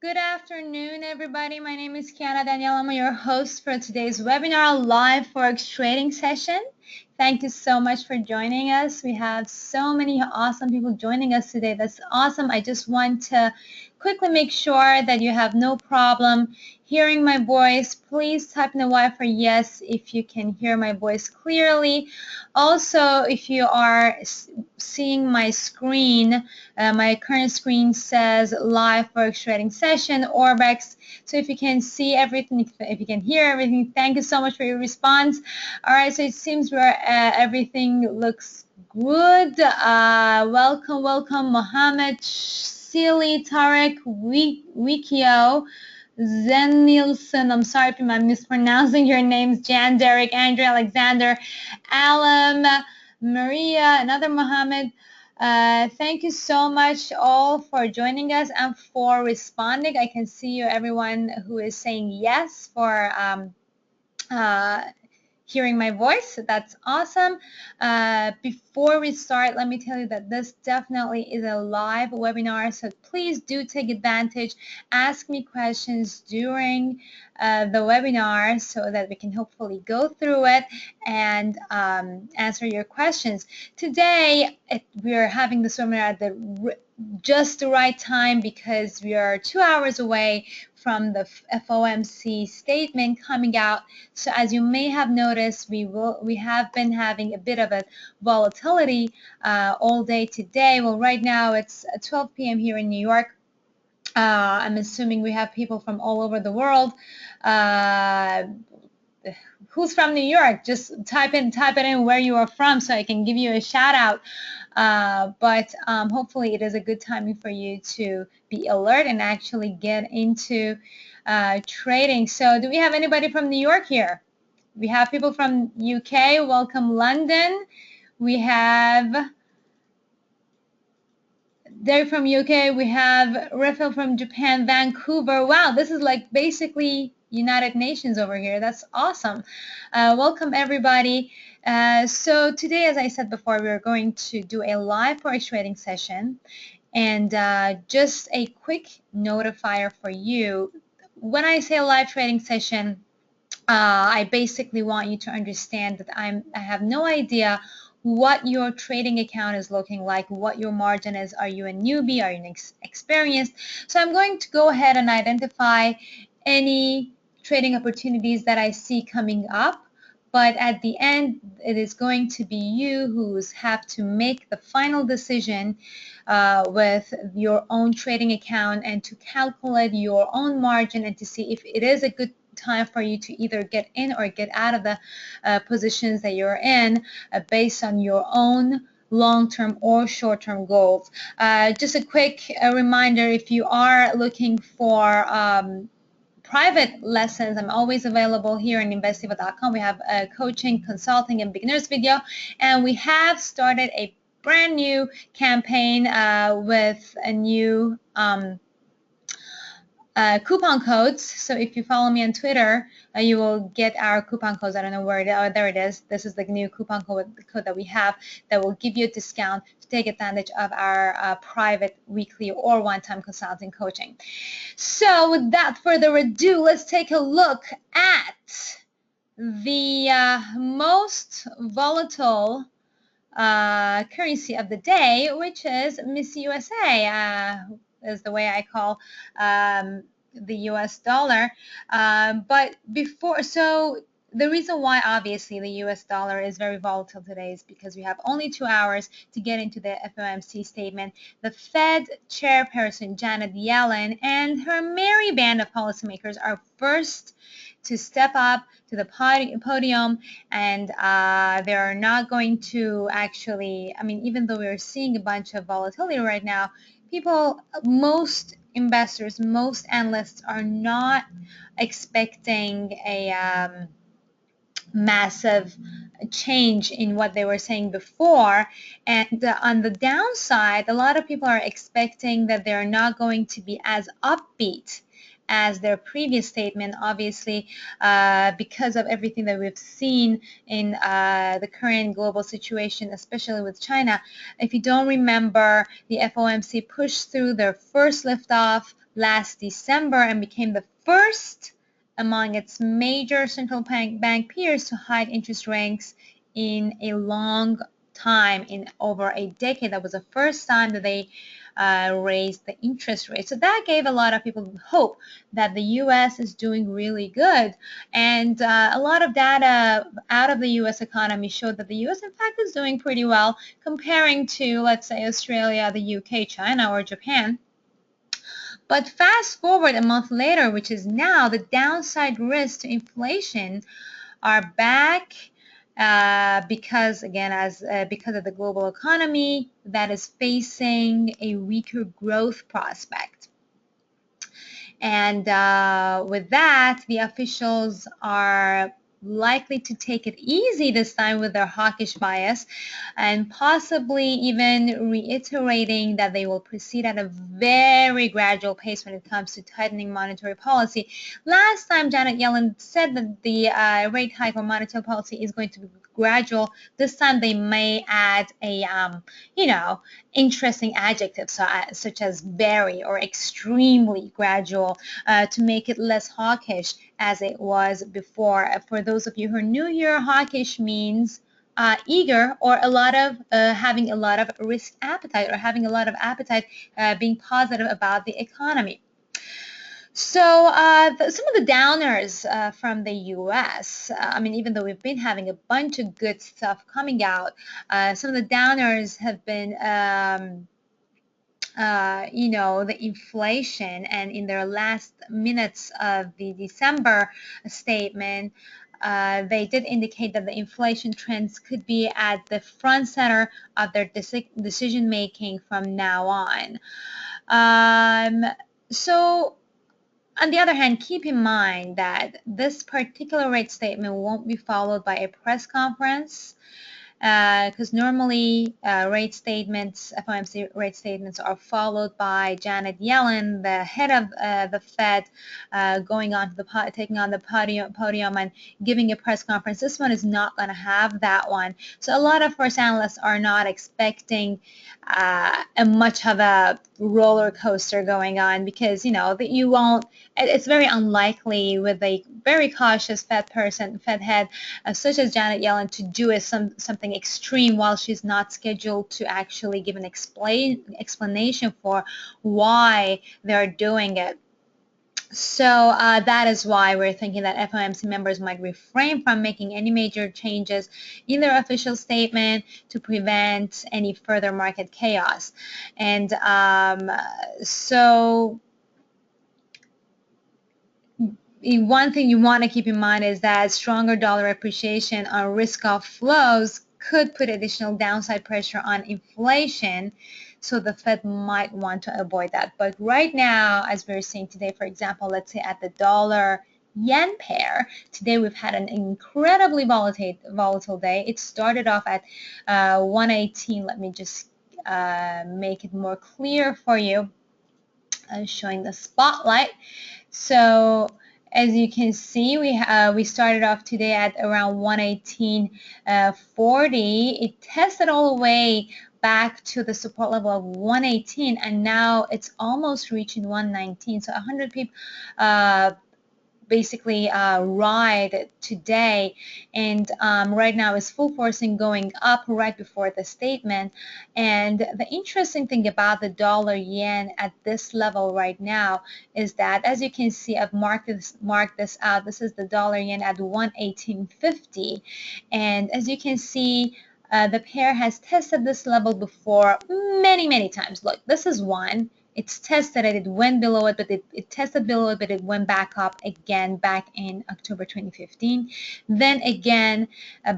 Good afternoon, everybody. My name is Kiana Danial. I'm your host for today's webinar live Forex trading session. Thank you so much for joining us. We have so many awesome people joining us today. That's awesome. I just want to quickly make sure that you have no problem hearing my voice. Please type in the Y for yes if you can hear my voice clearly. Also, if you are seeing my screen, my current screen says live Forex trading session, Orbex. So if you can see everything, if you can hear everything, thank you so much for your response. All right, so it seems everything looks good. Welcome, Mohammed, Sealy, Tarek, Wikio, Zen Nielsen. I'm sorry if I'm mispronouncing your names. Jan, Derek, Andrew, Alexander, Alam, Maria, another Mohammed. Thank you so much all for joining us and for responding. I can see you, everyone who is saying yes for uh, hearing my voice. That's awesome. Before we start, let me tell you that this definitely is a live webinar, so please do take advantage. Ask me questions during the webinar so that we can hopefully go through it and answer your questions. Today, we are having this webinar at just the right time because we are 2 hours away from the FOMC statement coming out. So as you may have noticed, we have been having a bit of a volatility all day today. Well, right now it's 12 p.m. here in New York. I'm assuming we have people from all over the world. Who's from New York? Just type it in where you are from so I can give you a shout out. But hopefully it is a good timing for you to be alert and actually get into trading. So do we have anybody from New York here? We have people from UK. Welcome, London. We have Derek from UK. We have Raphael from Japan, Vancouver. Wow, this is like basically United Nations over here. That's awesome. Welcome, everybody. So today, as I said before, we're going to do a live Forex trading session. And just a quick notifier for you. When I say live trading session, I basically want you to understand that I have no idea what your trading account is looking like, what your margin is. Are you a newbie? Are you experienced? So I'm going to go ahead and identify any trading opportunities that I see coming up. But at the end, it is going to be you who have to make the final decision with your own trading account and to calculate your own margin and to see if it is a good time for you to either get in or get out of the positions that you're in based on your own long-term or short-term goals. Just a quick reminder, if you are looking for private lessons, I'm always available here on investiva.com. We have coaching, consulting, and beginners video, and we have started a brand new campaign with a new coupon codes. So if you follow me on Twitter, you will get our coupon codes. I don't know where it is. Oh, there it is. This is the new coupon code that we have that will give you a discount to take advantage of our private weekly or one-time consulting coaching. So without further ado, let's take a look at the most volatile currency of the day, which is Miss USA, is the way I call the US dollar. But before, so the reason why obviously the US dollar is very volatile today is because we have only 2 hours to get into the FOMC statement. The Fed chairperson Janet Yellen and her merry band of policymakers are first to step up to the podium, and they're not going to actually, I mean, even though we're seeing a bunch of volatility right now, most investors, most analysts are not expecting a massive change in what they were saying before. And on the downside, a lot of people are expecting that they're not going to be as upbeat as their previous statement, obviously, because of everything that we've seen in the current global situation, especially with China. If you don't remember, the FOMC pushed through their first liftoff last December and became the first among its major central bank peers to hike interest rates in a long time, in over a decade. That was the first time that they raised the interest rate. So that gave a lot of people hope that the U.S. is doing really good. And a lot of data out of the U.S. economy showed that the U.S. in fact is doing pretty well comparing to, let's say, Australia, the U.K., China, or Japan. But fast forward a month later, which is now, the downside risks to inflation are back because, again, because of the global economy that is facing a weaker growth prospect. And with that, the officials are likely to take it easy this time with their hawkish bias, and possibly even reiterating that they will proceed at a very gradual pace when it comes to tightening monetary policy. Last time, Janet Yellen said that the rate hike or monetary policy is going to be gradual. This time they may add a, interesting adjective, such as very or extremely gradual, to make it less hawkish as it was before. For those of you who are new here, hawkish means eager, or a lot of having a lot of risk appetite, or having a lot of appetite, being positive about the economy. So some of the downers from the U.S., even though we've been having a bunch of good stuff coming out, some of the downers have been, the inflation. And in their last minutes of the December statement, they did indicate that the inflation trends could be at the front center of their decision making from now on. So on the other hand, keep in mind that this particular rate statement won't be followed by a press conference, because normally rate statements, FOMC rate statements, are followed by Janet Yellen, the head of the Fed, going on to taking on the podium and giving a press conference. This one is not going to have that one. So a lot of first analysts are not expecting much of a roller coaster going on, because that you won't. It's very unlikely with a very cautious Fed head such as Janet Yellen, to do something extreme while she's not scheduled to actually give an explanation for why they're doing it. So that is why we're thinking that FOMC members might refrain from making any major changes in their official statement to prevent any further market chaos. And so one thing you want to keep in mind is that stronger dollar appreciation on risk-off flows could put additional downside pressure on inflation, so the Fed might want to avoid that. But right now, as we're seeing today, for example, let's say at the dollar-yen pair, today we've had an incredibly volatile day. It started off at 118. Let me just make it more clear for you, showing the spotlight. So as you can see, we started off today at around 118.40. It tested all the way back to the support level of 118, and now it's almost reaching 119. So 100 pips basically ride today, and right now is full forcing going up right before the statement. And the interesting thing about the dollar yen at this level right now is that, as you can see, I've marked this out. This is the dollar yen at 118.50, and as you can see, the pair has tested this level before many times. Look, this is one. It's tested it, it went below it, but it tested below it, but it went back up again back in October 2015. Then again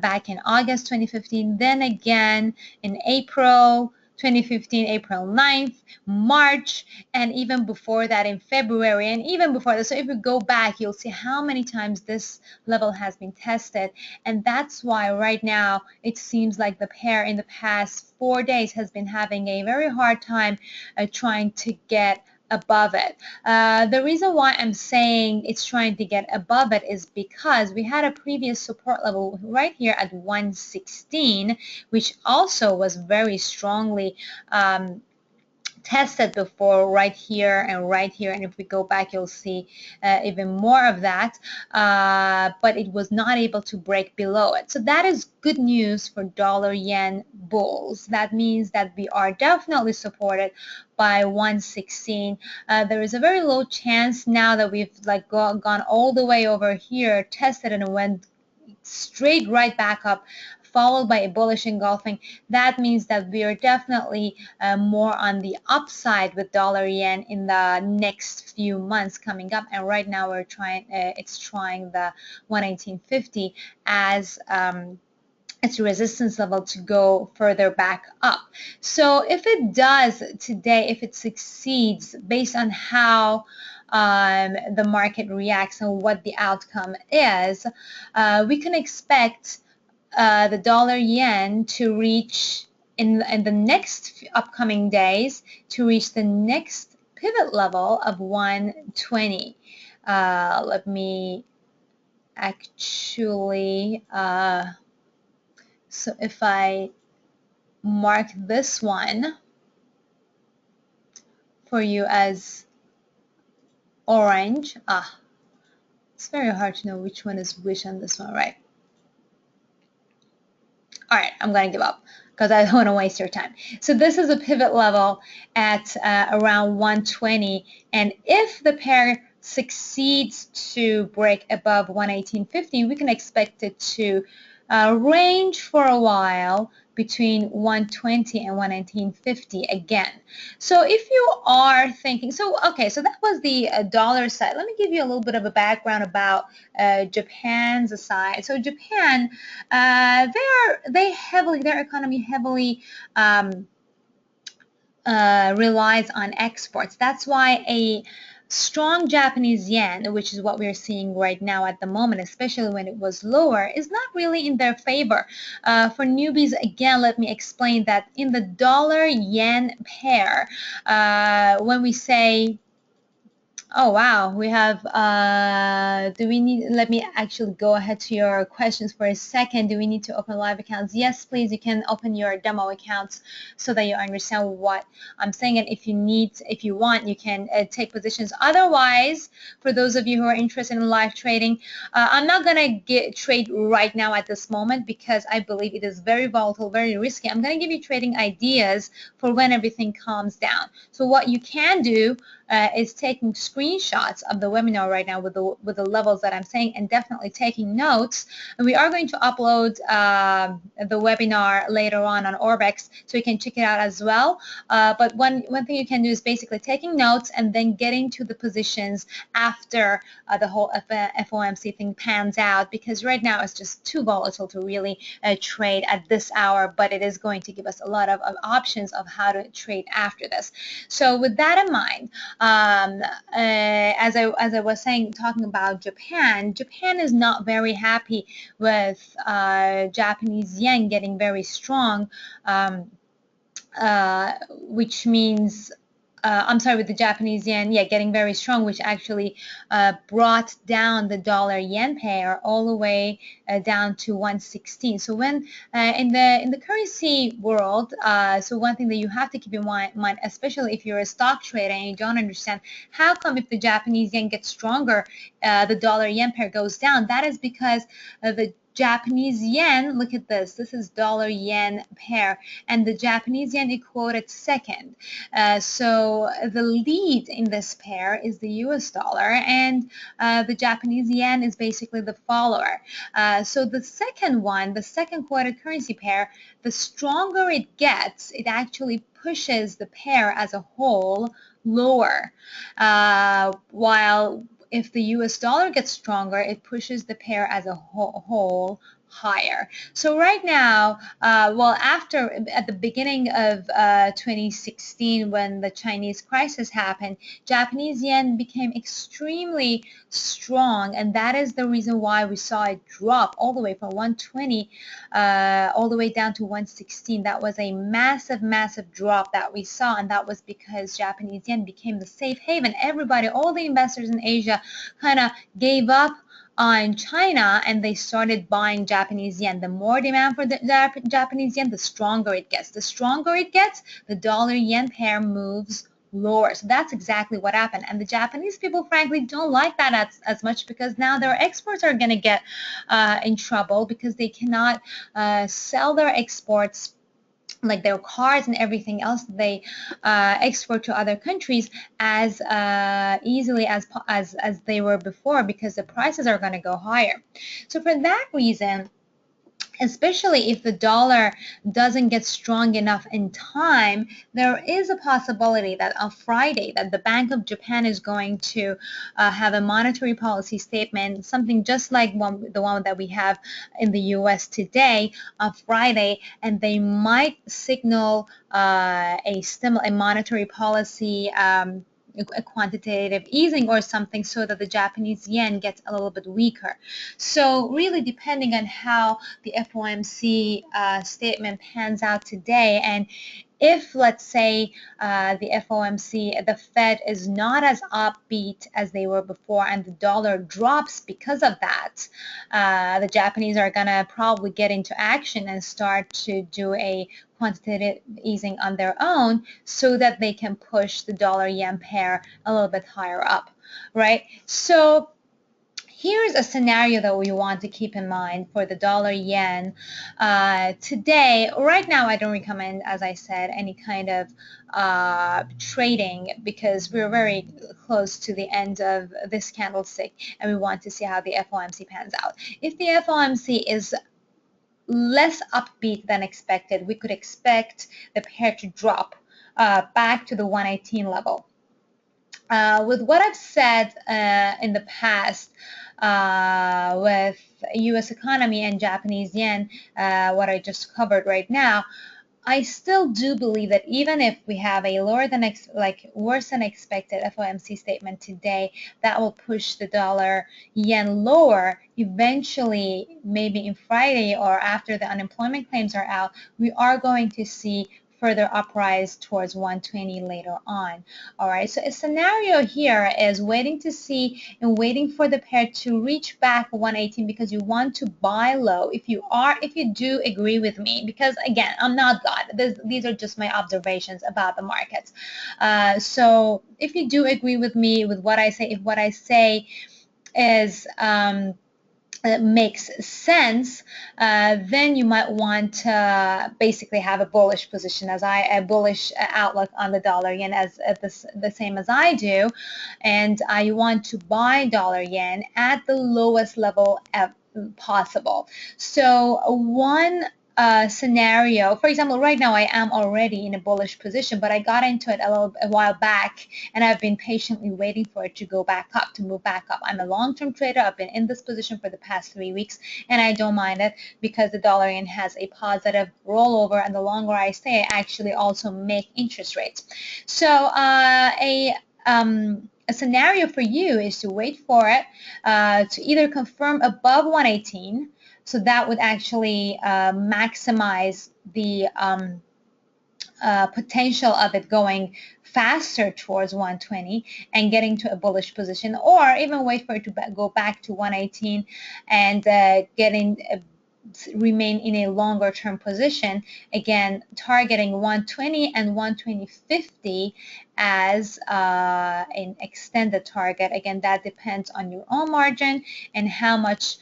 back in August 2015. Then again in April 2015, April 9th, March, and even before that in February, and even before that. So if you go back, you'll see how many times this level has been tested. And that's why right now it seems like the pair in the past 4 days has been having a very hard time trying to get above it. The reason why I'm saying it's trying to get above it is because we had a previous support level right here at 116, which also was very strongly tested before right here and right here, and if we go back you'll see even more of that, but it was not able to break below it. So that is good news for dollar yen bulls. That means that we are definitely supported by 116. There is a very low chance now that we've like gone all the way over here, tested and went straight right back up, followed by a bullish engulfing. That means that we are definitely more on the upside with dollar yen in the next few months coming up. And right now we're trying, it's trying the 118.50 as its resistance level to go further back up. So if it does today, if it succeeds based on how the market reacts and what the outcome is, we can expect the dollar yen to reach in the next upcoming days to reach the next pivot level of 120. Let me actually so if I mark this one for you as orange, it's very hard to know which one is which on this one, right? All right, I'm going to give up because I don't want to waste your time. So this is a pivot level at around 120, and if the pair succeeds to break above 118.50, we can expect it to range for a while between 120 and 119.50 again. So if you are thinking, so okay, so that was the dollar side. Let me give you a little bit of a background about Japan's side. So Japan, their economy heavily relies on exports. That's why a strong Japanese yen, which is what we're seeing right now at the moment, especially when it was lower, is not really in their favor. For newbies, again, let me explain that in the dollar yen pair, when we say, oh wow, we have, do we need, let me actually go ahead to your questions for a second. Do we need to open live accounts? Yes, please, you can open your demo accounts so that you understand what I'm saying, and if you want, you can take positions. Otherwise, for those of you who are interested in live trading, I'm not gonna trade right now at this moment because I believe it is very volatile, very risky. I'm gonna give you trading ideas for when everything calms down. So what you can do is taking screenshots of the webinar right now with the levels that I'm saying, and definitely taking notes. And we are going to upload the webinar later on Orbex, so you can check it out as well. But one thing you can do is basically taking notes and then getting to the positions after the whole FOMC thing pans out, because right now it's just too volatile to really trade at this hour, but it is going to give us a lot of options of how to trade after this. So with that in mind, as I was saying, talking about Japan is not very happy with Japanese yen getting very strong, which means I'm sorry, with the Japanese yen, yeah, getting very strong, which actually brought down the dollar yen pair all the way down to 116. So when in the currency world, so one thing that you have to keep in mind, especially if you're a stock trader and you don't understand how come if the Japanese yen gets stronger, the dollar yen pair goes down. That is because the Japanese yen, look at this, this is dollar yen pair, and the Japanese yen is quoted second. So the lead in this pair is the US dollar, and the Japanese yen is basically the follower. So the second one, the second quoted currency pair, the stronger it gets, it actually pushes the pair as a whole lower, while if the US dollar gets stronger, it pushes the pair as a whole higher. So right now, well, at the beginning of 2016, when the Chinese crisis happened, Japanese yen became extremely strong, and that is the reason why we saw it drop all the way from 120 all the way down to 116. That was a massive drop that we saw, and that was because Japanese yen became the safe haven. Everybody, all the investors in Asia kind of gave up on China and they started buying Japanese yen. The more demand for the Japanese yen, the stronger it gets. The stronger it gets, the dollar-yen pair moves lower. So that's exactly what happened. And the Japanese people, frankly, don't like that as much, because now their exports are going to get in trouble, because they cannot sell their exports, like their cars and everything else they export to other countries, as easily as they were before, because the prices are going to go higher. So for that reason, especially if the dollar doesn't get strong enough in time, there is a possibility that on Friday that the Bank of Japan is going to have a monetary policy statement, something just like the one that we have in the US today on Friday, and they might signal a monetary policy a quantitative easing or something, so that the Japanese yen gets a little bit weaker. So really depending on how the FOMC statement pans out today, and if, let's say, the FOMC, the Fed is not as upbeat as they were before and the dollar drops because of that, the Japanese are going to probably get into action and start to do a quantitative easing on their own, so that they can push the dollar-yen pair a little bit higher up, right? So here's a scenario that we want to keep in mind for the dollar-yen today. Right now, I don't recommend, as I said, any kind of trading, because we're very close to the end of this candlestick and we want to see how the FOMC pans out. If the FOMC is less upbeat than expected, we could expect the pair to drop back to the 118 level. With what I've said in the past with U.S. economy and Japanese yen, what I just covered right now, I still do believe that even if we have a worse than expected FOMC statement today, that will push the dollar-yen lower. Eventually, maybe in Friday or after the unemployment claims are out, we are going to see further uprise towards 120 later on. All right, so a scenario here is waiting to see and waiting for the pair to reach back 118, because you want to buy low if you do agree with me, because again, I'm not God. These are just my observations about the markets. So if you do agree with me with what I say, if what I say is makes sense, then you might want to basically have a bullish position, a bullish outlook on the dollar yen, as the same as I do, and you want to buy dollar yen at the lowest level possible. So one scenario, for example, right now I am already in a bullish position, but I got into it a while back, and I've been patiently waiting for it to go back up, to move back up. I'm a long-term trader. I've been in this position for the past 3 weeks, and I don't mind it, because the dollar yen has a positive rollover, and the longer I stay, I actually also make interest rates. So a scenario for you is to wait for it to either confirm above 118. So that would actually maximize the potential of it going faster towards 120 and getting to a bullish position, or even wait for it to go back to 118 and remain in a longer term position, again targeting 120 and 120.50 as an extended target. Again, that depends on your own margin and how much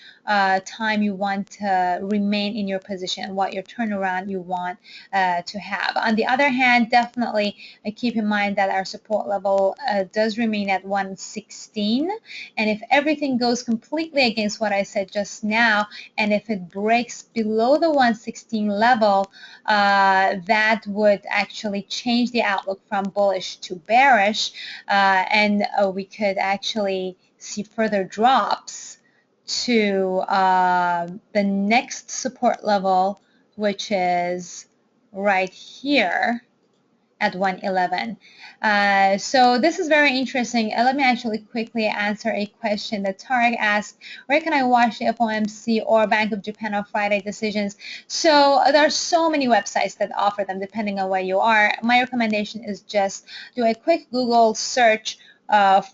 time you want to remain in your position and what your turnaround you want to have. On the other hand, definitely keep in mind that our support level does remain at 116, and if everything goes completely against what I said just now, and if it breaks below the 116 level, that would actually change the outlook from bullish to bearish, and we could actually see further drops to the next support level, which is right here at 111. So this is very interesting. Let me actually quickly answer a question that Tarek asked: where can I watch the FOMC or Bank of Japan on Friday decisions? So there are so many websites that offer them depending on where you are. My recommendation is just do a quick Google search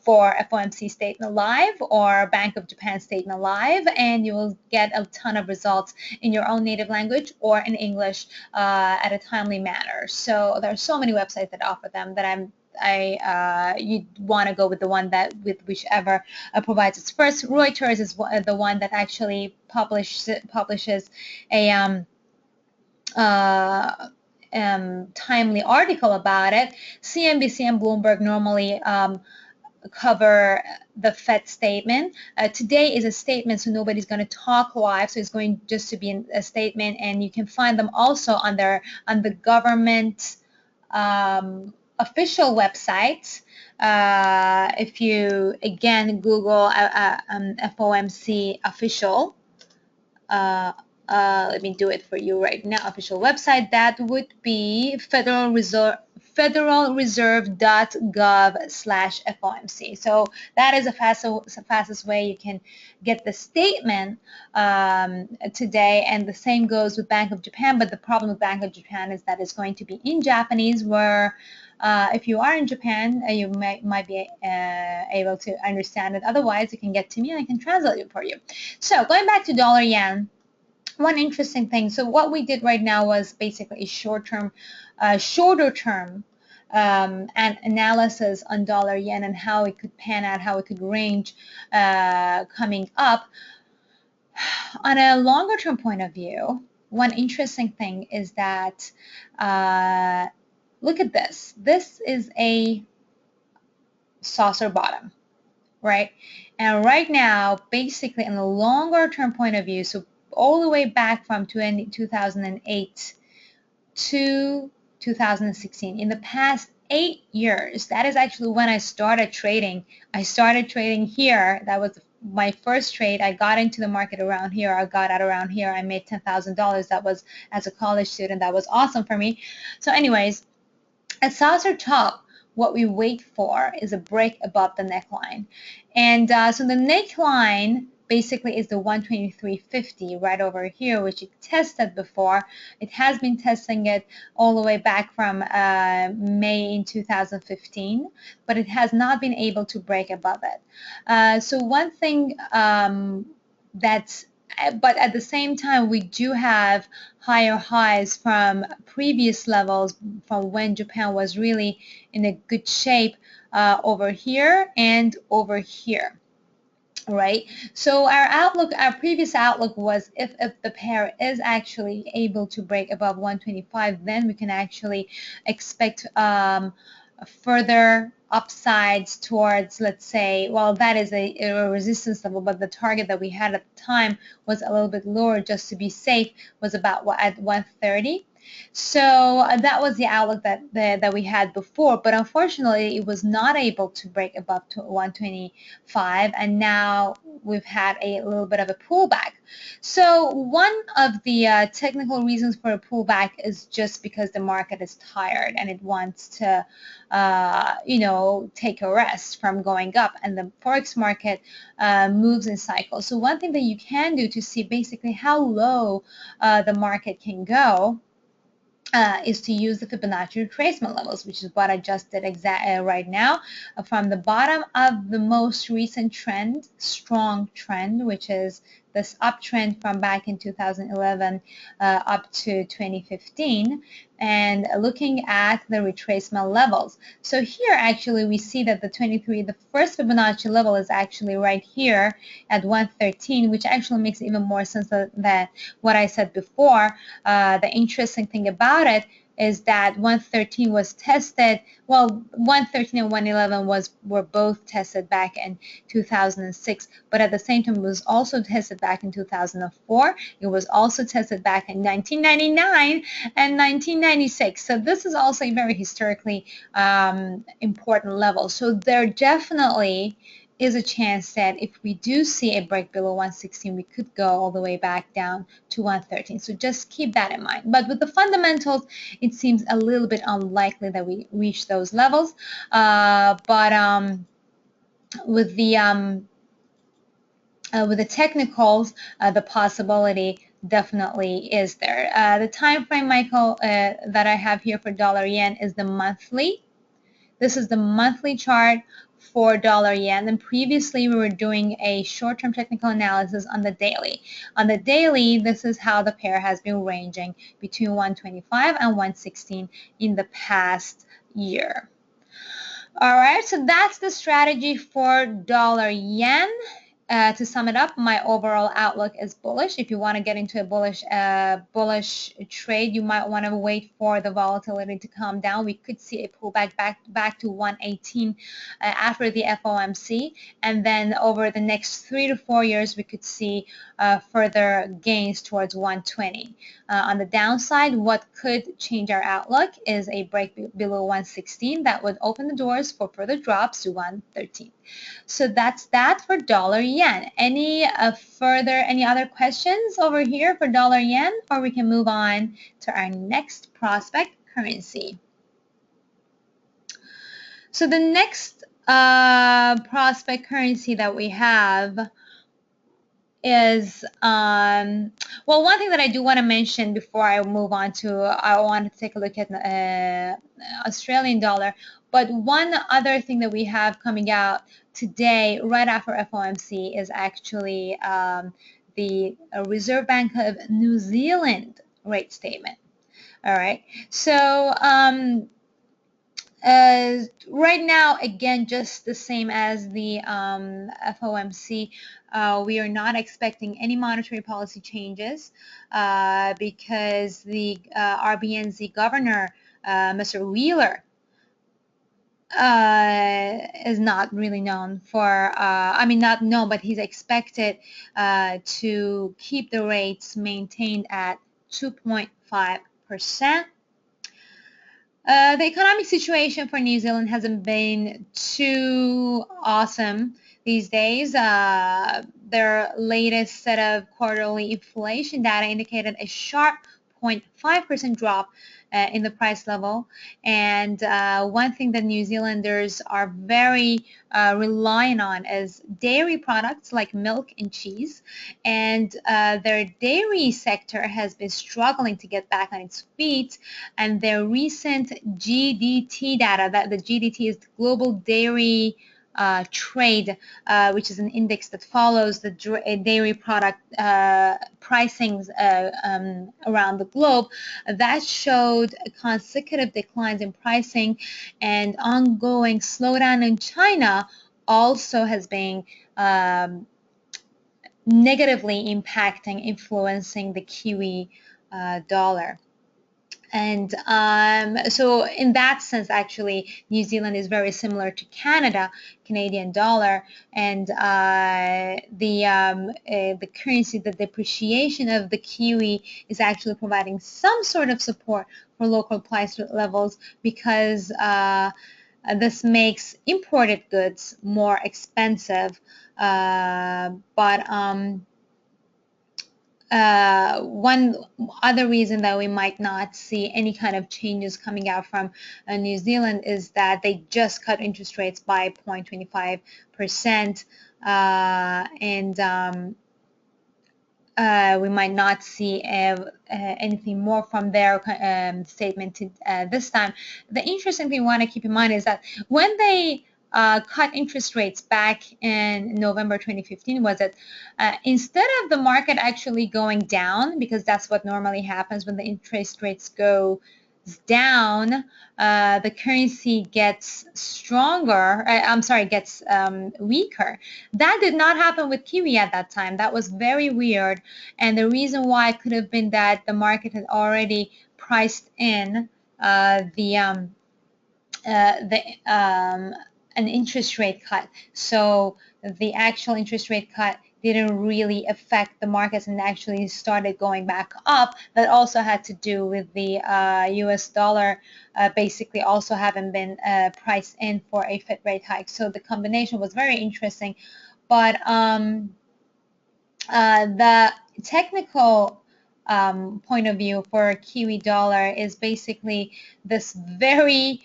for FOMC statement live or Bank of Japan statement live, and you will get a ton of results in your own native language or in English at a timely manner. So there are so many websites that offer them that you want to go with the one that with whichever provides its first. Reuters is the one that actually publishes a timely article about it. CNBC and Bloomberg normally cover the Fed statement. Today is a statement, so nobody's going to talk live, so it's going just to be a statement, and you can find them also on the government official websites. If you again Google FOMC official, let me do it for you right now. Official website, that would be federalreserve.gov/FOMC. So that is the fastest way you can get the statement today, and the same goes with Bank of Japan. But the problem with Bank of Japan is that it's going to be in Japanese, where if you are in Japan, you might be able to understand it. Otherwise, you can get to me and I can translate it for you. So going back to dollar yen, one interesting thing. So what we did right now was basically a shorter term and analysis on dollar yen and how it could pan out, how it could range coming up. On a longer term point of view, one interesting thing is that look at this. This is a saucer bottom, right? And right now, basically in a longer term point of view, so all the way back from 2008 to 2016, in the past 8 years, that is actually when I started trading. I started trading here. That was my first trade. I got into the market around here. I got out around here. I made $10,000. That was as a college student. That was awesome for me. So anyways, at saucer top, what we wait for is a break above the neckline. And so the neckline basically is the 123.50 right over here, which it tested before. It has been testing it all the way back from May in 2015, but it has not been able to break above it. So one thing but at the same time, we do have higher highs from previous levels from when Japan was really in a good shape over here and over here. Right, so our previous outlook was if the pair is actually able to break above 125, then we can actually expect further upsides towards, let's say, well, that is a resistance level, but the target that we had at the time was a little bit lower, just to be safe, was about at 130. So that was the outlook that we had before, but unfortunately it was not able to break above 125, and now we've had a little bit of a pullback. So one of the technical reasons for a pullback is just because the market is tired and it wants to take a rest from going up, and the Forex market moves in cycles. So one thing that you can do to see basically how low the market can go is to use the Fibonacci retracement levels, which is what I just did right now. From the bottom of the most recent trend, strong trend, which is this uptrend from back in 2011 up to 2015, and looking at the retracement levels. So here actually we see that the first Fibonacci level is actually right here at 113, which actually makes even more sense than what I said before. The interesting thing about it is that 113 was tested. Well, 113 and 111 were both tested back in 2006, but at the same time it was also tested back in 2004. It was also tested back in 1999 and 1996. So this is also a very historically important level. So there definitely is a chance that if we do see a break below 116, we could go all the way back down to 113. So just keep that in mind. But with the fundamentals, it seems a little bit unlikely that we reach those levels. With the technicals, the possibility definitely is there. The time frame, Michael, that I have here for dollar yen is the monthly. This is the monthly chart for dollar yen, and previously we were doing a short-term technical analysis on the daily. On the daily, this is how the pair has been ranging between 125 and 116 in the past year. All right, so that's the strategy for dollar yen. To sum it up, my overall outlook is bullish. If you want to get into a bullish trade, you might want to wait for the volatility to calm down. We could see a pullback back to 118 after the FOMC, and then over the next 3 to 4 years, we could see further gains towards 120. On the downside, what could change our outlook is a break below 116 that would open the doors for further drops to 113. So that's that for dollar yen. Any other questions over here for dollar yen, or we can move on to our next prospect currency. So the next prospect currency that we have is well, one thing that I do want to mention before I move on to, I want to take a look at Australian dollar. But one other thing that we have coming out today, right after FOMC, is actually the Reserve Bank of New Zealand rate statement. All right, so right now, again, just the same as the FOMC, we are not expecting any monetary policy changes because the RBNZ governor, Mr. Wheeler, is not really known for, not known, but he's expected to keep the rates maintained at 2.5%. The economic situation for New Zealand hasn't been too awesome these days. Their latest set of quarterly inflation data indicated a sharp 0.5% drop in the price level. And one thing that New Zealanders are very reliant on is dairy products like milk and cheese. And their dairy sector has been struggling to get back on its feet. And their recent GDT data, that the GDT is the Global Dairy Trade, which is an index that follows the dairy product pricings around the globe, that showed consecutive declines in pricing, and ongoing slowdown in China also has been negatively influencing the Kiwi dollar. And so in that sense, actually, New Zealand is very similar to Canada, Canadian dollar, and the currency, the depreciation of the Kiwi is actually providing some sort of support for local price levels, because this makes imported goods more expensive. One other reason that we might not see any kind of changes coming out from New Zealand is that they just cut interest rates by 0.25%, and we might not see anything more from their statement this time. The interesting thing we want to keep in mind is that when they cut interest rates back in November 2015, was that instead of the market actually going down, because that's what normally happens when the interest rates go down, the currency gets stronger, gets weaker. That did not happen with Kiwi at that time. That was very weird, and the reason why could have been that the market had already priced in an interest rate cut. So the actual interest rate cut didn't really affect the markets and actually started going back up. That also had to do with the US dollar basically also having been priced in for a Fed rate hike. So the combination was very interesting. But the technical point of view for Kiwi dollar is basically this very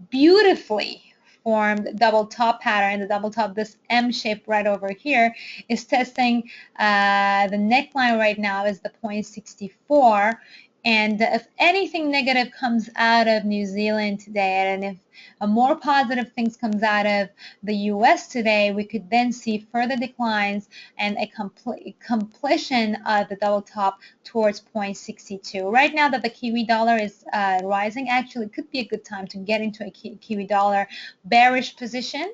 beautifully formed double top pattern. The double top, this M shape right over here, is testing the neckline right now is the 0.64, And if anything negative comes out of New Zealand today, and if a more positive things comes out of the US today, we could then see further declines and a completion of the double top towards 0.62. Right now that the Kiwi dollar is rising, actually it could be a good time to get into a Kiwi dollar bearish position,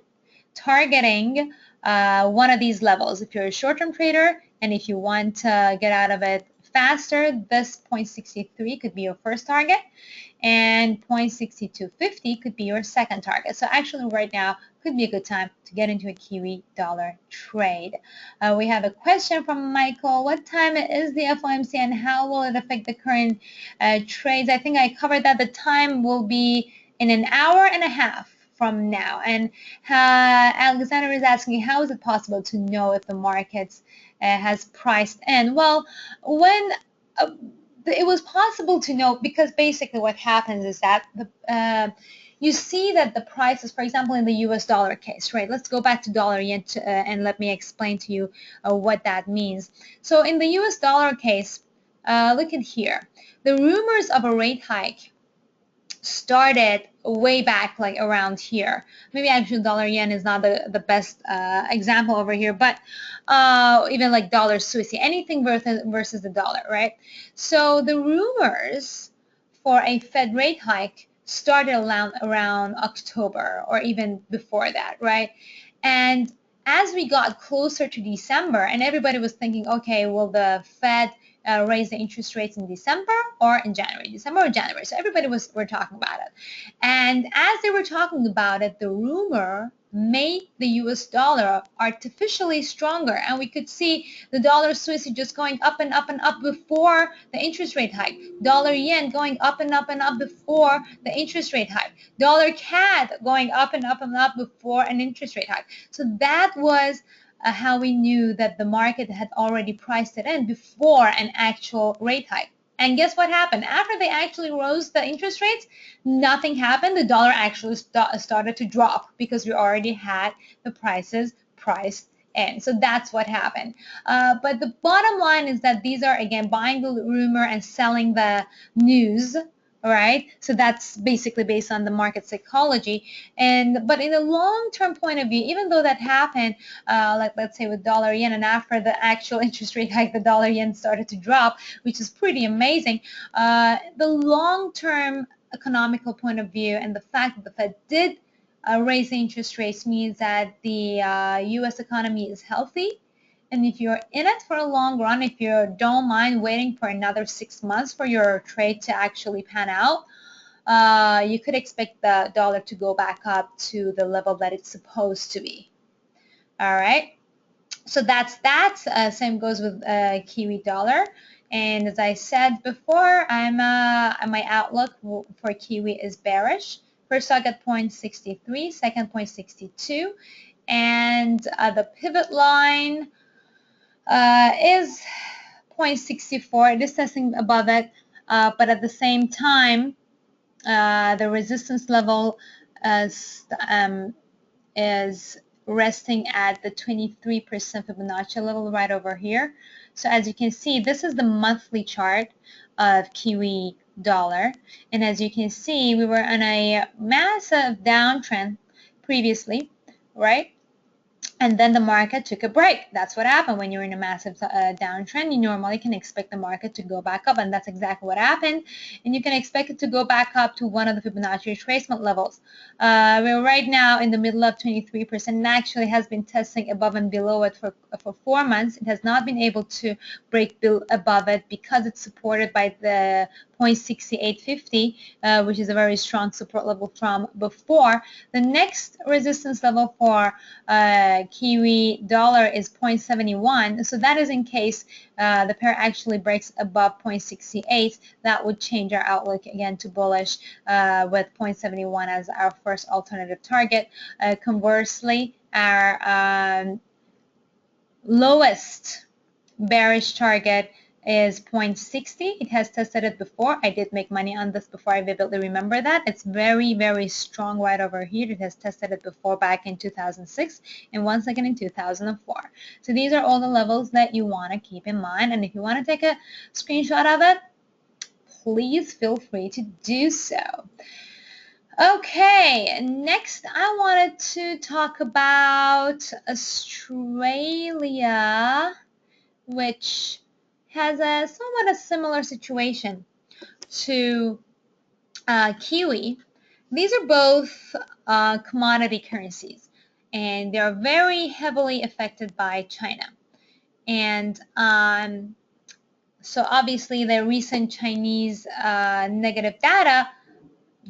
targeting one of these levels. If you're a short-term trader and if you want to get out of it faster, this 0.63 could be your first target, and 0.6250 could be your second target. So actually right now could be a good time to get into a Kiwi dollar trade. We have a question from Michael. What time is the FOMC and how will it affect the current trades? I think I covered that. The time will be in an hour and a half from now. And Alexander is asking, how is it possible to know if the markets has priced in? Well, when it was possible to know, because basically what happens is that you see that the prices, for example, in the US dollar case, right? Let's go back to dollar yen and let me explain to you what that means. So in the US dollar case, look at here. The rumors of a rate hike started way back, like around here. Maybe actually dollar yen is not the best example over here, but even like dollar Swiss, anything versus the dollar, right? So the rumors for a Fed rate hike started around October or even before that, right? And as we got closer to December and everybody was thinking, okay, will the Fed raise the interest rates in December or in January, December or January. So everybody were talking about it. And as they were talking about it, the rumor made the US dollar artificially stronger. And we could see the dollar Swiss just going up and up and up before the interest rate hike. Dollar yen going up and up and up before the interest rate hike. Dollar CAD going up and up and up before an interest rate hike. So that was how we knew that the market had already priced it in before an actual rate hike. And guess what happened? After they actually rose the interest rates, nothing happened. The dollar actually started to drop because we already had the prices priced in. So that's what happened. But the bottom line is that these are, again, buying the rumor and selling the news. All right, so that's basically based on the market psychology. But in a long-term point of view, even though that happened, like let's say with dollar yen, and after the actual interest rate hike, the dollar yen started to drop, which is pretty amazing. The long-term economical point of view and the fact that the Fed did raise the interest rates means that the U.S. economy is healthy. And if you're in it for a long run, if you don't mind waiting for another 6 months for your trade to actually pan out, you could expect the dollar to go back up to the level that it's supposed to be. All right. So that's that. Same goes with Kiwi dollar. And as I said before, my outlook for Kiwi is bearish. First target 0.63, second 0.62, and the pivot line is 0.64. It is testing above it, but at the same time, the resistance level is resting at the 23% Fibonacci level right over here. So as you can see, this is the monthly chart of Kiwi dollar. And as you can see, we were on a massive downtrend previously, right? And then the market took a break. That's what happened when you're in a massive downtrend. You normally can expect the market to go back up, and that's exactly what happened. And you can expect it to go back up to one of the Fibonacci retracement levels. We're right now in the middle of 23%, and actually has been testing above and below it for 4 months. It has not been able to break above it because it's supported by the 0.6850, which is a very strong support level from before. The next resistance level for Kiwi dollar is 0.71. So that is in case the pair actually breaks above 0.68. That would change our outlook again to bullish with 0.71 as our first alternative target. Conversely, our lowest bearish target is 0.60. It has tested it before. I did make money on this before. I vividly remember that. It's very, very strong right over here. It has tested it before back in 2006 and once again in 2004. So these are all the levels that you want to keep in mind. And if you want to take a screenshot of it, please feel free to do so. Okay, next I wanted to talk about Australia, which has a somewhat a similar situation to Kiwi. These are both commodity currencies, and they are very heavily affected by China. And so obviously the recent Chinese negative data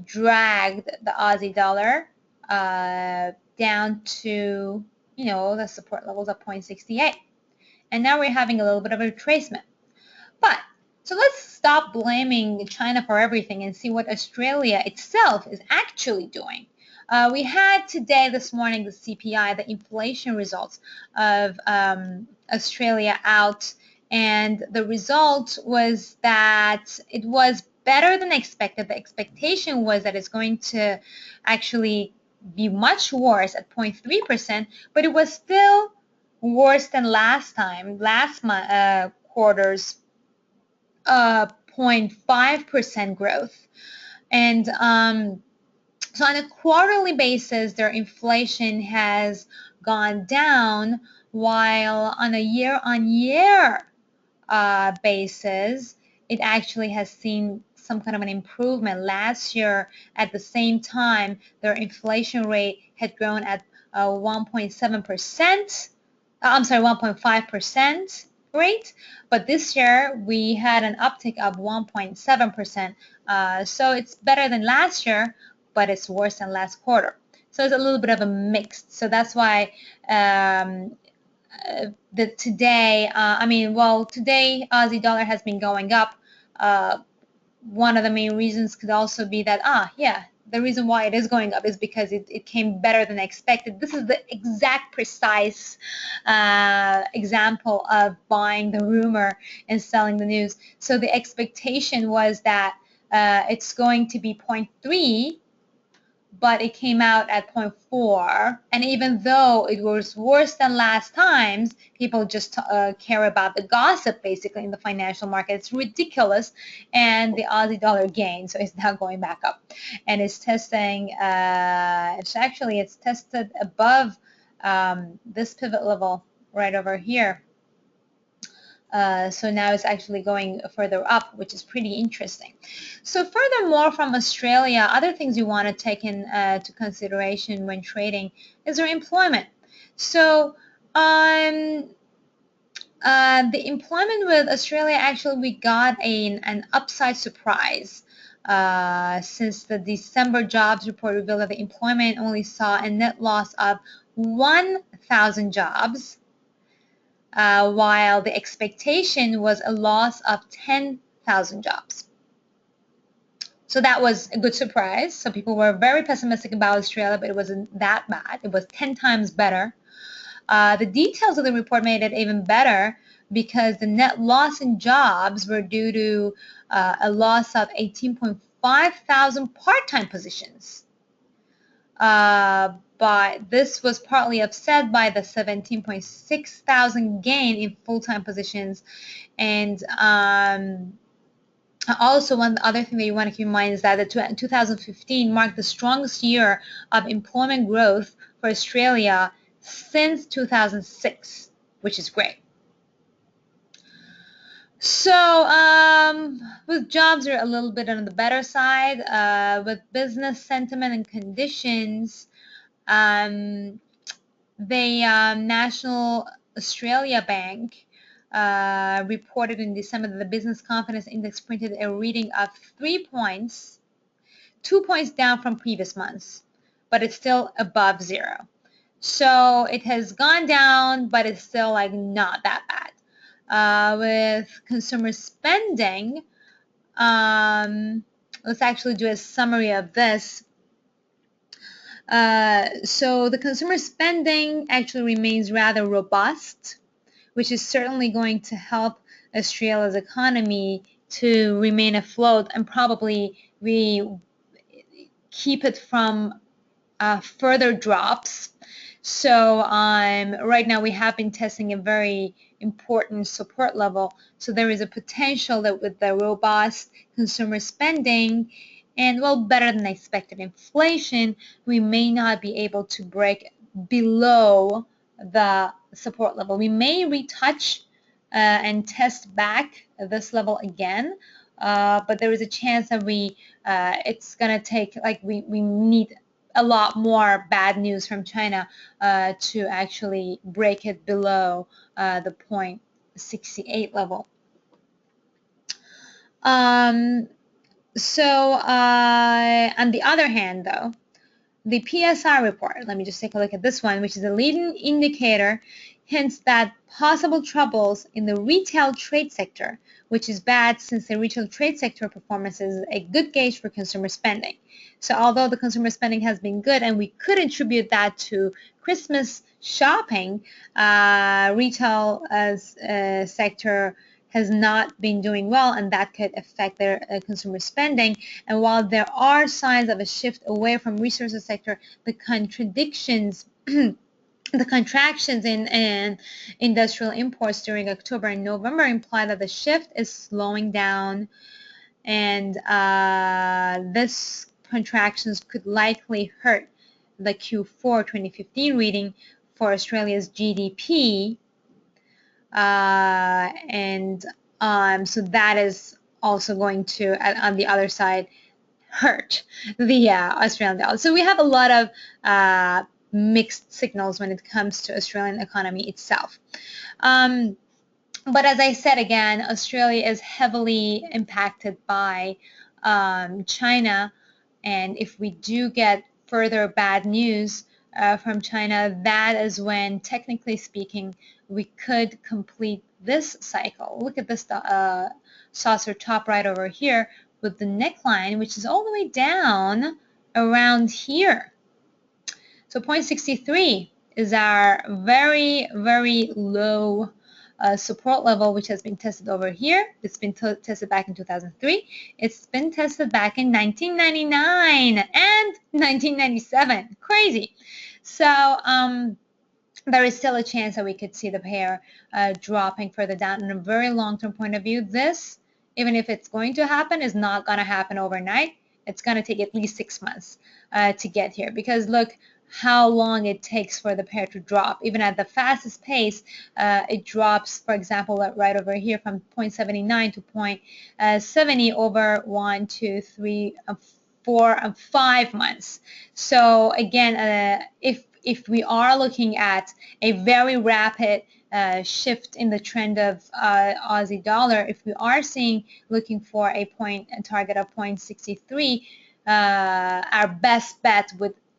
dragged the Aussie dollar down to, the support levels of 0.68. And now we're having a little bit of a retracement. But, so let's stop blaming China for everything and see what Australia itself is actually doing. We had today, this morning, the CPI, the inflation results of Australia out, and the result was that it was better than expected. The expectation was that it's going to actually be much worse at 0.3%, but it was still worse than last quarter's 0.5% growth. And so on a quarterly basis, their inflation has gone down, while on a year-on-year basis, it actually has seen some kind of an improvement. Last year, at the same time, their inflation rate had grown at 1.7%. I'm sorry, 1.5% rate, but this year we had an uptick of 1.7%. So it's better than last year, but it's worse than last quarter. So it's a little bit of a mix. So that's why today Aussie dollar has been going up. One of the main reasons could also be that, the reason why it is going up is because it came better than expected. This is the exact precise example of buying the rumor and selling the news. So the expectation was that it's going to be 0.3, but it came out at 0.4. And even though it was worse than last times, people just care about the gossip basically in the financial market. It's ridiculous. And the Aussie dollar gained, so it's now going back up. And it's testing, it's tested above this pivot level right over here. So now it's actually going further up, which is pretty interesting. So furthermore, from Australia, other things you want to take into consideration when trading is their employment. So the employment with Australia, actually we got an upside surprise. Since the December jobs report revealed that the employment only saw a net loss of 1,000 jobs, while the expectation was a loss of 10,000 jobs. So that was a good surprise. So people were very pessimistic about Australia, but it wasn't that bad. It was 10 times better. The details of the report made it even better because the net loss in jobs were due to a loss of 18.5 thousand part-time positions. But this was partly offset by the 17.6 thousand gain in full-time positions. And also, one other thing that you want to keep in mind is that 2015 marked the strongest year of employment growth for Australia since 2006, which is great. So with jobs are a little bit on the better side. With business sentiment and conditions, the National Australia Bank reported in December that the business confidence index printed a reading of 3 points, 2 points down from previous months, but it's still above zero. So it has gone down, but it's still like not that bad. With consumer spending, let's actually do a summary of this. So the consumer spending actually remains rather robust, which is certainly going to help Australia's economy to remain afloat and probably keep it from further drops. So right now we have been testing a very important support level. So there is a potential that with the robust consumer spending and, well, better than expected inflation, we may not be able to break below the support level. We may retouch and test back this level again, but there is a chance that it's gonna take, like, we need a lot more bad news from China to actually break it below the 0.68 level. So on the other hand, though, the PSI report, let me just take a look at this one, which is a leading indicator, hints that possible troubles in the retail trade sector, which is bad since the retail trade sector performance is a good gauge for consumer spending. So although the consumer spending has been good and we could attribute that to Christmas shopping, retail sector has not been doing well, and that could affect their consumer spending. And while there are signs of a shift away from resources sector, the contractions in industrial imports during October and November imply that the shift is slowing down, and this contractions could likely hurt the Q4 2015 reading for Australia's GDP. So that is also going to, on the other side, hurt the Australian dollar. So we have a lot of mixed signals when it comes to Australian economy itself. But as I said again, Australia is heavily impacted by China, and if we do get further bad news from China, that is when, technically speaking, we could complete this cycle. Look at this saucer top right over here with the neckline, which is all the way down around here. So 0.63 is our very, very low support level, which has been tested over here. It's been tested back in 2003. It's been tested back in 1999 and 1997. Crazy. So there is still a chance that we could see the pair dropping further down. In a very long-term point of view, this, even if it's going to happen, is not going to happen overnight. It's going to take at least 6 months to get here, because look how long it takes for the pair to drop. Even at the fastest pace, it drops, for example, right over here from 0.79 to 0.70 over 1, 2, 3, 4, and 5 months. So again, if we are looking at a very rapid shift in the trend of Aussie dollar, if we are looking for a target of 0.63, our best bet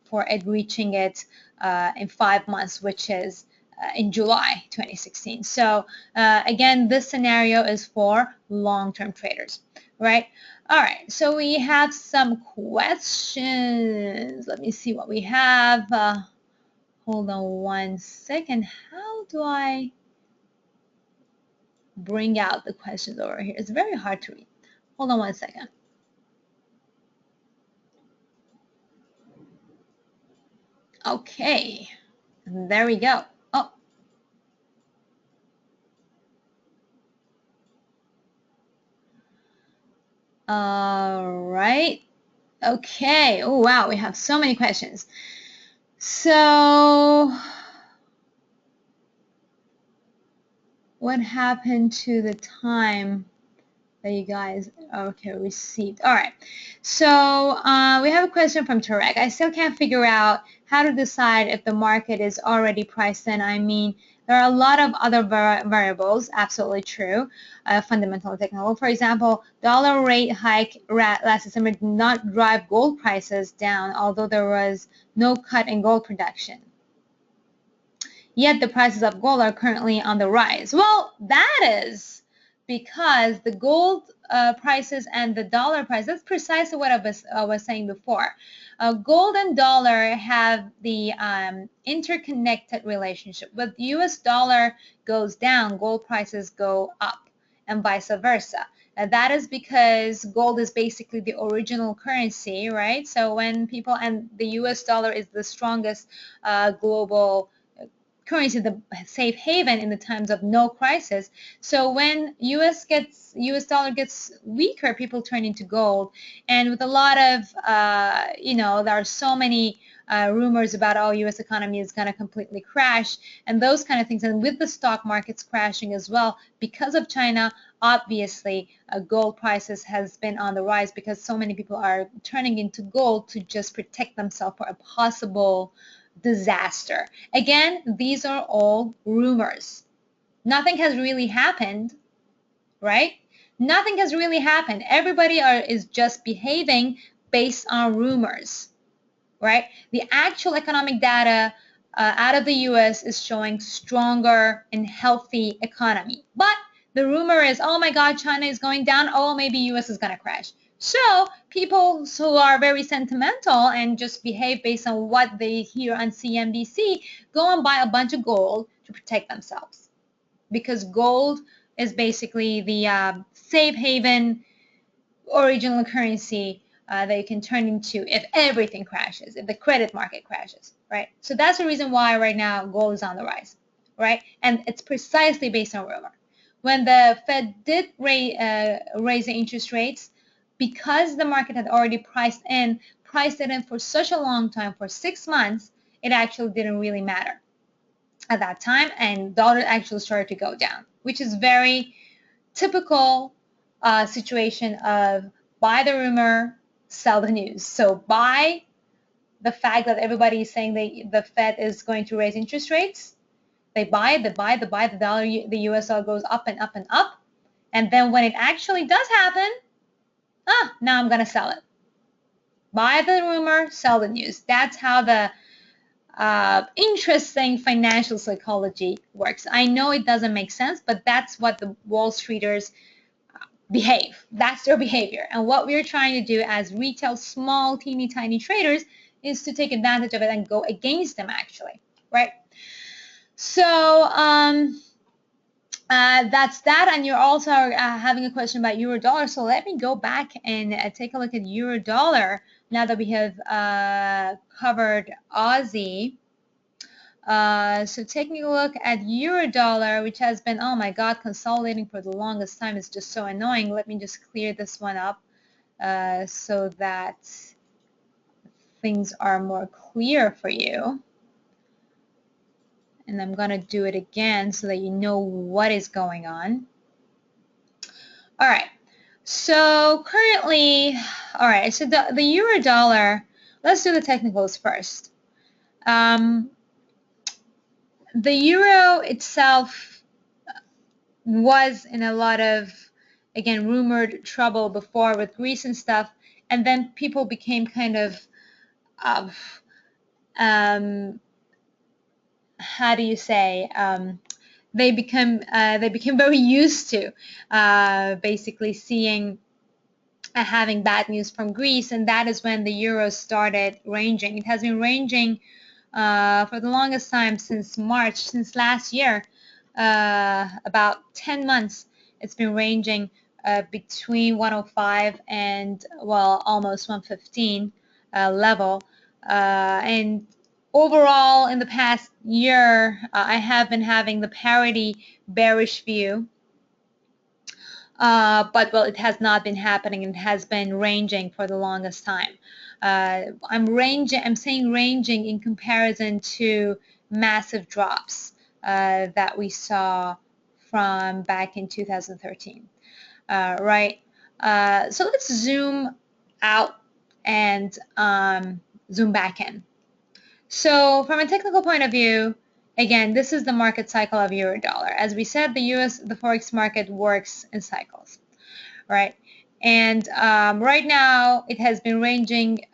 for it reaching it in 5 months, which is in July 2016. So again, this scenario is for long-term traders, right? All right, so we have some questions. Let me see what we have. Hold on one second. How do I bring out the questions over here? It's very hard to read. Hold on one second. Okay, there we go. Oh. All right. Okay. Oh, wow. We have so many questions. So what happened to the time that you guys received? All right. So we have a question from Tarek. I still can't figure out how to decide if the market is already priced in. I mean, there are a lot of other variables, absolutely true, fundamental and technical. For example, dollar rate hike last December did not drive gold prices down, although there was no cut in gold production. Yet the prices of gold are currently on the rise. Well, that is because the gold prices and the dollar price, that's precisely what I was saying before. Gold and dollar have the interconnected relationship. When the US dollar goes down, gold prices go up, and vice versa. That is because gold is basically the original currency, right? So when and the US dollar is the strongest global currency, the safe haven in the times of no crisis. So when US dollar gets weaker, people turn into gold. And with a lot of, there are so many rumors about, oh, US economy is going to completely crash and those kind of things. And with the stock markets crashing as well, because of China, obviously gold prices has been on the rise because so many people are turning into gold to just protect themselves for a possible disaster. Again, these are all rumors. Nothing has really happened, right? Nothing has really happened. Everybody is just behaving based on rumors, right? The actual economic data out of the US is showing stronger and healthy economy. But the rumor is, oh my God, China is going down. Oh, maybe US is going to crash. So people who are very sentimental and just behave based on what they hear on CNBC go and buy a bunch of gold to protect themselves. Because gold is basically the safe haven original currency that you can turn into if everything crashes, if the credit market crashes, right? So that's the reason why right now gold is on the rise, right? And it's precisely based on rumor. When the Fed did raise the interest rates, because the market had already priced it in for such a long time, for 6 months, it actually didn't really matter at that time, and dollar actually started to go down, which is very typical situation of buy the rumor, sell the news. So buy the fact that everybody is saying the Fed is going to raise interest rates. They buy it, the dollar, the US dollar goes up and up and up. And then when it actually does happen, now I'm going to sell it. Buy the rumor, sell the news. That's how the interesting financial psychology works. I know it doesn't make sense, but that's what the Wall Streeters behave. That's their behavior. And what we're trying to do as retail, small, teeny tiny traders is to take advantage of it and go against them actually, right? So that's that. And you're also having a question about euro dollar. So let me go back and take a look at euro dollar now that we have covered Aussie. So taking a look at euro dollar, which has been, oh my God, consolidating for the longest time is just so annoying. Let me just clear this one up so that things are more clear for you. And I'm going to do it again so that you know what is going on. All right. So currently, all right, so the euro dollar, let's do the technicals first. The euro itself was in a lot of, again, rumored trouble before with Greece and stuff, and then people became kind of, how do you say, they became very used to basically seeing having bad news from Greece, and that is when the euro started ranging. It has been ranging for the longest time since March, since last year, about 10 months. It's been ranging between 105 and, well, almost 115 level. And overall, in the past year, I have been having the parity bearish view. But well, it has not been happening. It has been ranging for the longest time. I'm saying ranging in comparison to massive drops that we saw from back in 2013, right? So let's zoom out and zoom back in. So from a technical point of view, again, this is the market cycle of euro dollar. As we said, the Forex market works in cycles, right? And right now, it has been ranging,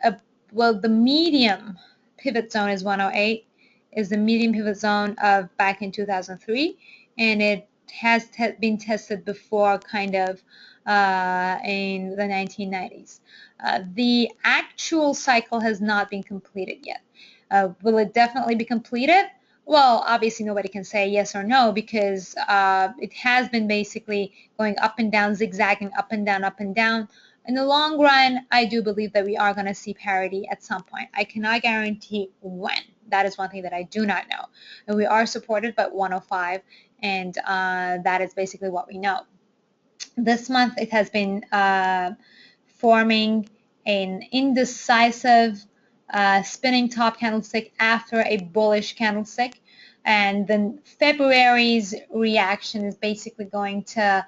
well, the medium pivot zone is 108, is the medium pivot zone of back in 2003, and it has been tested before kind of in the 1990s. The actual cycle has not been completed yet. Will it definitely be completed? Well, obviously nobody can say yes or no because it has been basically going up and down, zigzagging up and down, up and down. In the long run, I do believe that we are going to see parity at some point. I cannot guarantee when, that is one thing that I do not know. And we are supported by 105, and that is basically what we know. This month it has been forming an indecisive spinning top candlestick after a bullish candlestick, and then February's reaction is basically going to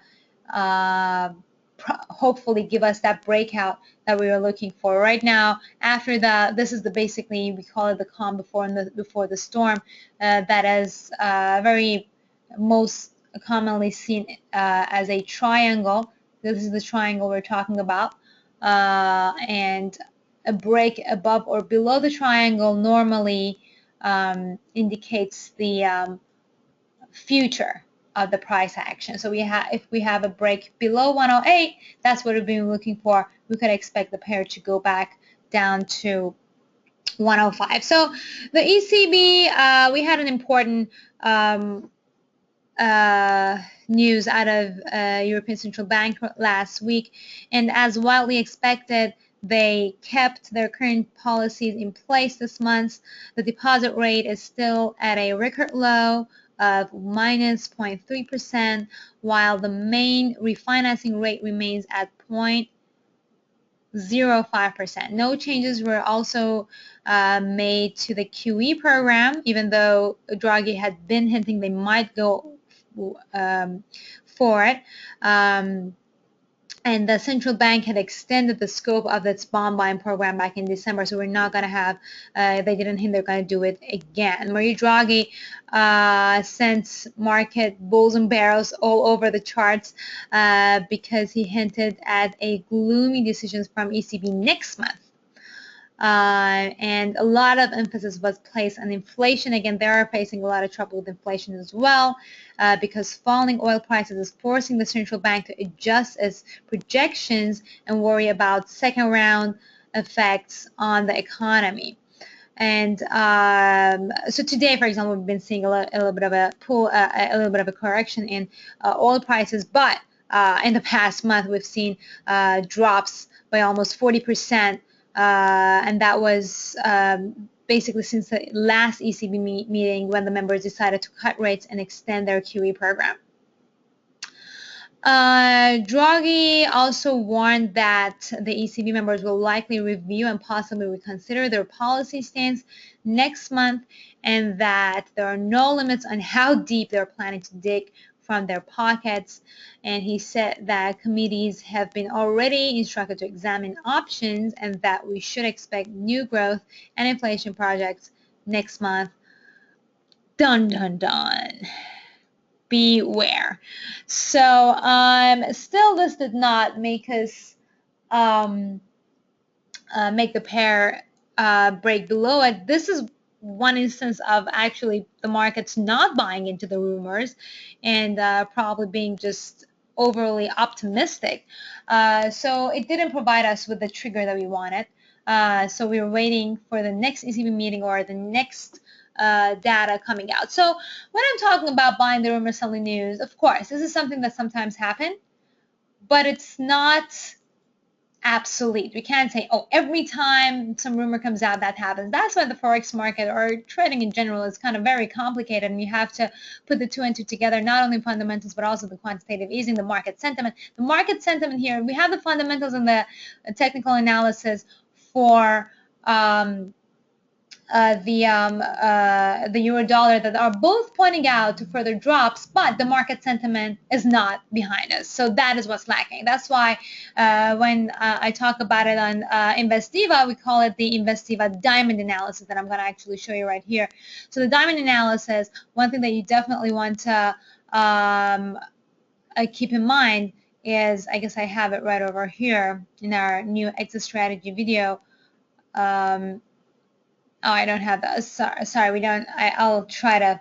hopefully give us that breakout that we were looking for. Right now, after that, this is the basically, we call it the calm before the storm. That is very most commonly seen as a triangle. This is the triangle we're talking about, and a break above or below the triangle normally indicates the future of the price action. So if we have a break below 108, that's what we've been looking for. We could expect the pair to go back down to 105. So the ECB, we had an important news out of European Central Bank last week, and as widely expected, they kept their current policies in place this month. The deposit rate is still at a record low of minus 0.3%, while the main refinancing rate remains at 0.05%. No changes were also made to the QE program, even though Draghi had been hinting they might go for it. And the central bank had extended the scope of its bond buying program back in December, so we're not going to have, they didn't hint they're going to do it again. Mario Draghi sent market bulls and bears all over the charts because he hinted at a gloomy decisions from ECB next month. And a lot of emphasis was placed on inflation. Again, they are facing a lot of trouble with inflation as well, because falling oil prices is forcing the central bank to adjust its projections and worry about second round effects on the economy. And so today, for example, we've been seeing a little bit of a little bit of a correction in oil prices, but in the past month we've seen drops by almost 40%. And that was basically since the last ECB meeting, when the members decided to cut rates and extend their QE program. Draghi also warned that the ECB members will likely review and possibly reconsider their policy stance next month, and that there are no limits on how deep they're planning to dig from their pockets. And he said that committees have been already instructed to examine options, and that we should expect new growth and inflation projects next month. Dun dun dun. Beware. So still, this did not make us make the pair break below it. This is one instance of actually the market's not buying into the rumors and probably being just overly optimistic. So it didn't provide us with the trigger that we wanted. So we were waiting for the next ECB meeting or the next data coming out. So when I'm talking about buying the rumor, selling news, of course, this is something that sometimes happens, but it's not absolute. We can't say, oh, every time some rumor comes out that happens. That's why the Forex market or trading in general is kind of very complicated, and you have to put the two and two together, not only fundamentals but also the quantitative easing, the market sentiment. The market sentiment here, we have the fundamentals and the technical analysis for the euro dollar that are both pointing out to further drops, but the market sentiment is not behind us. So that is what's lacking. That's why when I talk about it on Investiva, we call it the Investiva diamond analysis that I'm going to actually show you right here. So the diamond analysis, one thing that you definitely want to keep in mind is, I guess I have it right over here in our new exit strategy video. Oh, I don't have that. Sorry, we don't. I'll try to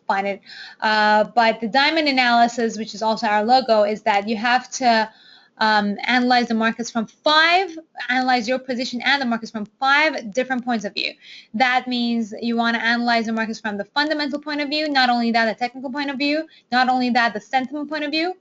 find it. But the diamond analysis, which is also our logo, is that you have to analyze the markets from analyze your position and the markets from 5 different points of view. That means you want to analyze the markets from the fundamental point of view, not only that, the technical point of view, not only that, the sentiment point of view,